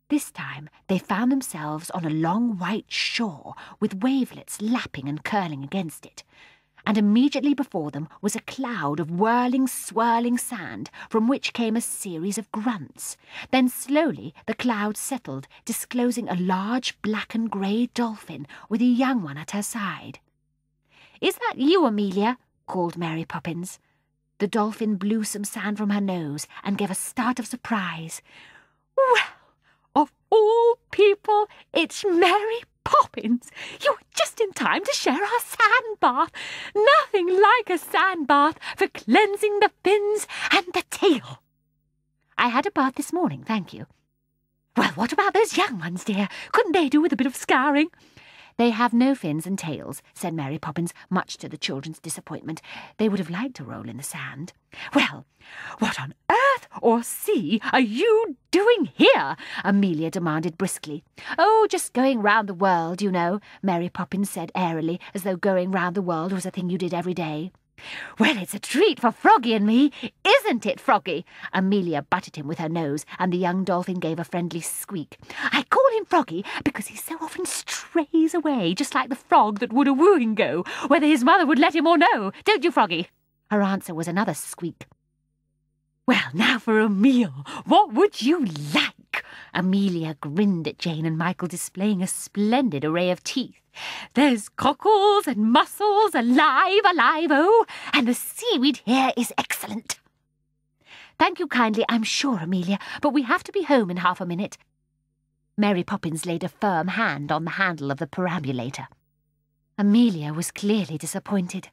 This time they found themselves on a long white shore with wavelets lapping and curling against it, and immediately before them was a cloud of whirling, swirling sand from which came a series of grunts. Then slowly the cloud settled, disclosing a large black and grey dolphin with a young one at her side. "Is that you, Amelia?" called Mary Poppins. The dolphin blew some sand from her nose and gave a start of surprise. "Well, of all people, it's Mary Poppins! You were just in time to share our sand bath. Nothing like a sand bath for cleansing the fins and the tail." "I had a bath this morning, thank you." "Well, what about those young ones, dear? Couldn't they do with a bit of scouring?" "They have no fins and tails," said Mary Poppins, much to the children's disappointment. They would have liked to roll in the sand. "Well, what on earth or sea are you doing here?" Amelia demanded briskly. "Oh, just going round the world, you know," Mary Poppins said airily, as though going round the world was a thing you did every day. "Well, it's a treat for Froggy and me, isn't it, Froggy?" Amelia butted him with her nose, and the young dolphin gave a friendly squeak. "I call him Froggy because he so often strays away, just like the frog that would a wooing go, whether his mother would let him or no. Don't you, Froggy?" Her answer was another squeak. "Well, now for a meal. What would you like?" Amelia grinned at Jane and Michael, displaying a splendid array of teeth. "There's cockles and mussels, alive, oh, and the seaweed here is excellent." "Thank you kindly, I'm sure, Amelia, but we have to be home in half a minute." Mary Poppins laid a firm hand on the handle of the perambulator. Amelia was clearly disappointed.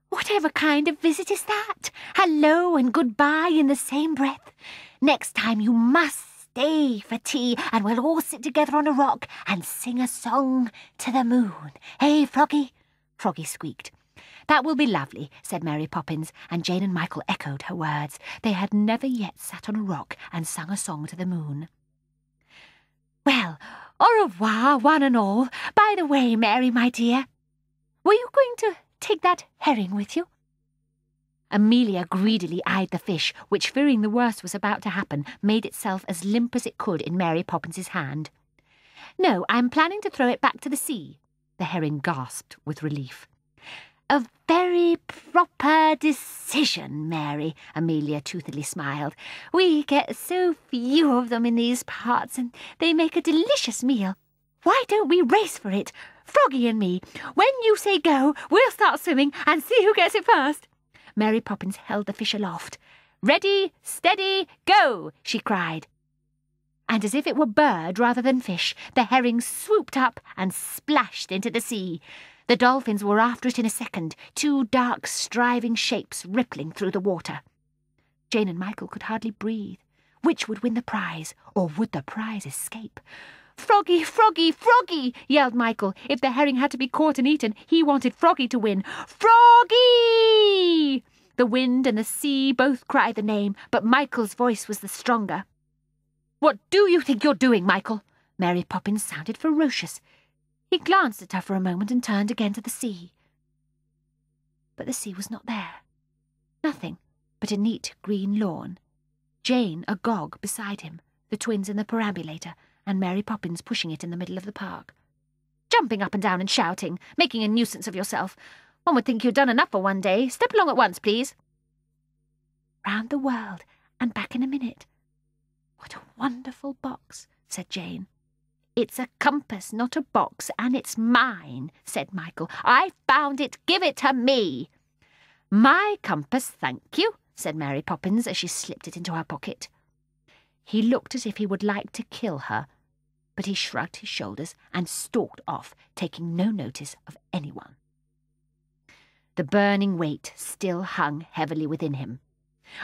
"Whatever kind of visit is that? Hello and goodbye in the same breath. Next time you must stay for tea, and we'll all sit together on a rock and sing a song to the moon. Eh, Froggy?" Froggy squeaked. "That will be lovely," said Mary Poppins, and Jane and Michael echoed her words. They had never yet sat on a rock and sung a song to the moon. "Well, au revoir, one and all. By the way, Mary, my dear, were you going to take that herring with you?" Amelia greedily eyed the fish, which, fearing the worst was about to happen, made itself as limp as it could in Mary Poppins's hand. "No, I'm planning to throw it back to the sea," the herring gasped with relief. "A very proper decision, Mary," Amelia toothily smiled. "We get so few of them in these parts, and they make a delicious meal. Why don't we race for it, Froggy and me? When you say go, we'll start swimming and see who gets it first." Mary Poppins held the fish aloft. "Ready, steady, go!" she cried. And as if it were bird rather than fish, the herring swooped up and splashed into the sea. The dolphins were after it in a second, two dark, striving shapes rippling through the water. Jane and Michael could hardly breathe. Which would win the prize, or would the prize escape? "Froggy, Froggy, Froggy!" yelled Michael. If the herring had to be caught and eaten, he wanted Froggy to win. "Froggy!" The wind and the sea both cried the name, but Michael's voice was the stronger. "What do you think you're doing, Michael?" Mary Poppins sounded ferocious. He glanced at her for a moment and turned again to the sea. But the sea was not there. Nothing but a neat green lawn. Jane agog beside him, the twins in the perambulator, and Mary Poppins pushing it in the middle of the park. "Jumping up and down and shouting, making a nuisance of yourself. One would think you'd done enough for one day. Step along at once, please." "Round the world and back in a minute. What a wonderful box," said Jane. "It's a compass, not a box, and it's mine," said Michael. "I found it. Give it to me." "My compass, thank you," said Mary Poppins as she slipped it into her pocket. He looked as if he would like to kill her, but he shrugged his shoulders and stalked off, taking no notice of anyone. The burning weight still hung heavily within him.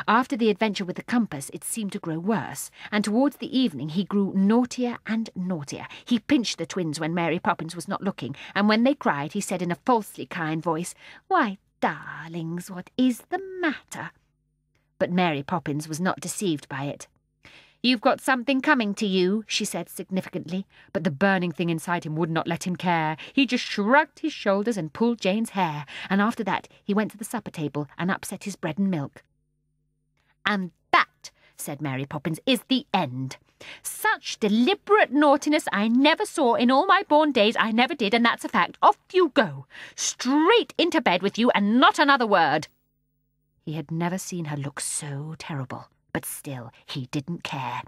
After the adventure with the compass, it seemed to grow worse, and towards the evening he grew naughtier and naughtier. He pinched the twins when Mary Poppins was not looking, and when they cried, he said in a falsely kind voice, "Why, darlings, what is the matter?" But Mary Poppins was not deceived by it. "You've got something coming to you," she said significantly, but the burning thing inside him would not let him care. He just shrugged his shoulders and pulled Jane's hair, and after that he went to the supper table and upset his bread and milk. "And that," said Mary Poppins, "is the end. Such deliberate naughtiness I never saw in all my born days. I never did, and that's a fact. Off you go. Straight into bed with you, and not another word." He had never seen her look so terrible. But still, he didn't care.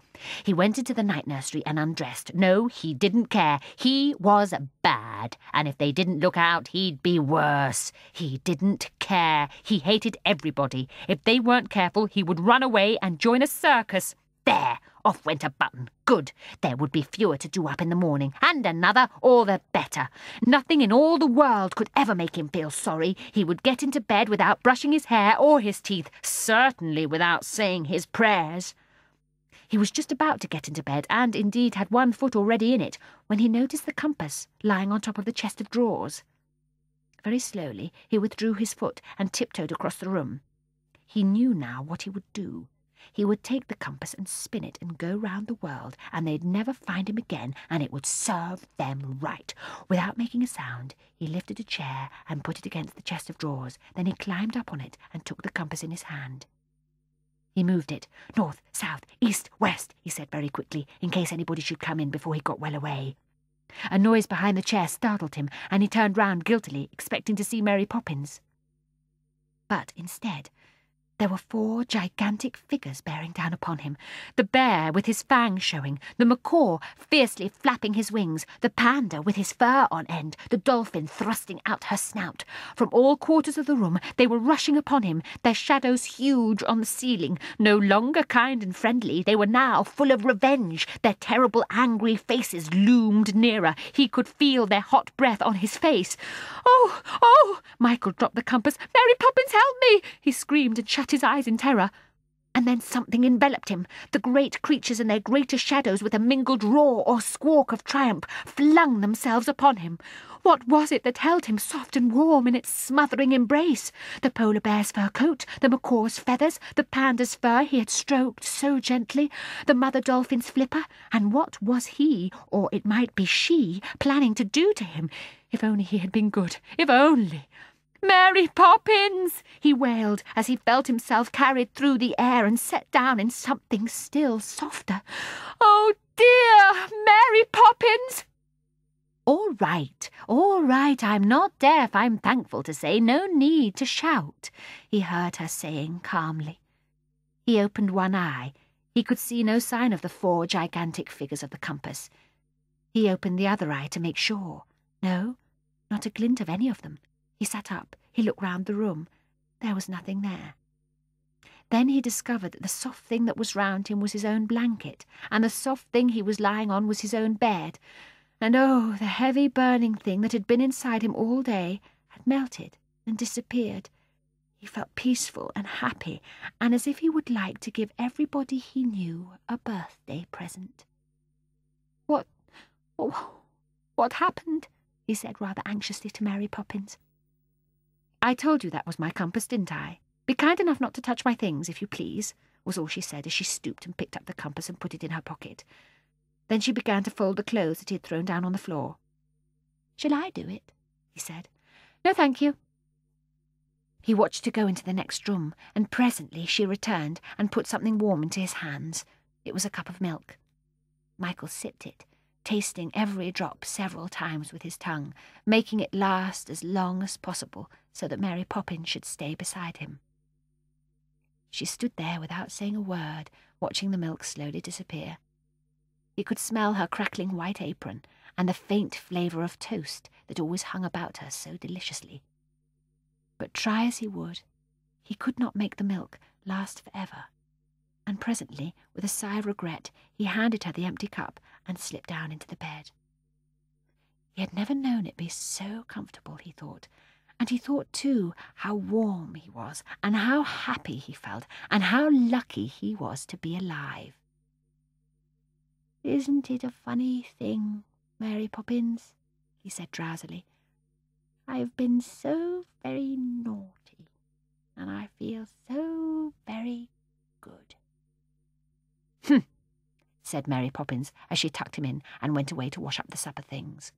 He went into the night nursery and undressed. No, he didn't care. He was bad, and if they didn't look out, he'd be worse. He didn't care. He hated everybody. If they weren't careful, he would run away and join a circus. There! Off went a button. Good. There would be fewer to do up in the morning. And another, all the better. Nothing in all the world could ever make him feel sorry. He would get into bed without brushing his hair or his teeth, certainly without saying his prayers. He was just about to get into bed, and indeed had one foot already in it, when he noticed the compass lying on top of the chest of drawers. Very slowly he withdrew his foot and tiptoed across the room. He knew now what he would do. He would take the compass and spin it and go round the world, and they'd never find him again, and it would serve them right. Without making a sound, he lifted a chair and put it against the chest of drawers. Then he climbed up on it and took the compass in his hand. He moved it. North, south, east, west, he said very quickly, in case anybody should come in before he got well away. A noise behind the chair startled him, and he turned round guiltily, expecting to see Mary Poppins. But instead, there were 4 gigantic figures bearing down upon him. The bear with his fangs showing, the macaw fiercely flapping his wings, the panda with his fur on end, the dolphin thrusting out her snout. From all quarters of the room they were rushing upon him, their shadows huge on the ceiling. No longer kind and friendly, they were now full of revenge. Their terrible angry faces loomed nearer. He could feel their hot breath on his face. "Oh, oh!" Michael dropped the compass. "Mary Poppins, help me!" he screamed and shut his eyes in terror. And then something enveloped him. The great creatures and their greater shadows, with a mingled roar or squawk of triumph, flung themselves upon him. What was it that held him soft and warm in its smothering embrace? The polar bear's fur coat, the macaw's feathers, the panda's fur he had stroked so gently, the mother dolphin's flipper, and what was he, or it might be she, planning to do to him? If only he had been good, if only! "Mary Poppins!" he wailed, as he felt himself carried through the air and set down in something still softer. "Oh dear, Mary Poppins!" All right, I'm not deaf, I'm thankful to say. No need to shout," he heard her saying calmly. He opened one eye. He could see no sign of the 4 gigantic figures of the compass. He opened the other eye to make sure. No, not a glint of any of them. He sat up. He looked round the room. There was nothing there. Then he discovered that the soft thing that was round him was his own blanket, and the soft thing he was lying on was his own bed. And oh, the heavy burning thing that had been inside him all day had melted and disappeared. He felt peaceful and happy, and as if he would like to give everybody he knew a birthday present. What happened?" he said rather anxiously to Mary Poppins. "I told you that was my compass, didn't I? Be kind enough not to touch my things, if you please," was all she said as she stooped and picked up the compass and put it in her pocket. Then she began to fold the clothes that he had thrown down on the floor. "Shall I do it?" he said. "No, thank you." He watched her go into the next room, and presently she returned and put something warm into his hands. It was a cup of milk. Michael sipped it, tasting every drop several times with his tongue, making it last as long as possible so that Mary Poppins should stay beside him. She stood there without saying a word, watching the milk slowly disappear. He could smell her crackling white apron and the faint flavour of toast that always hung about her so deliciously. But try as he would, he could not make the milk last forever, and presently, with a sigh of regret, he handed her the empty cup and slipped down into the bed. He had never known it be so comfortable, he thought, and he thought, too, how warm he was, and how happy he felt, and how lucky he was to be alive. "Isn't it a funny thing, Mary Poppins?" he said drowsily. "I've been so very naughty, and I feel so very good." "Humph," said Mary Poppins as she tucked him in and went away to wash up the supper things.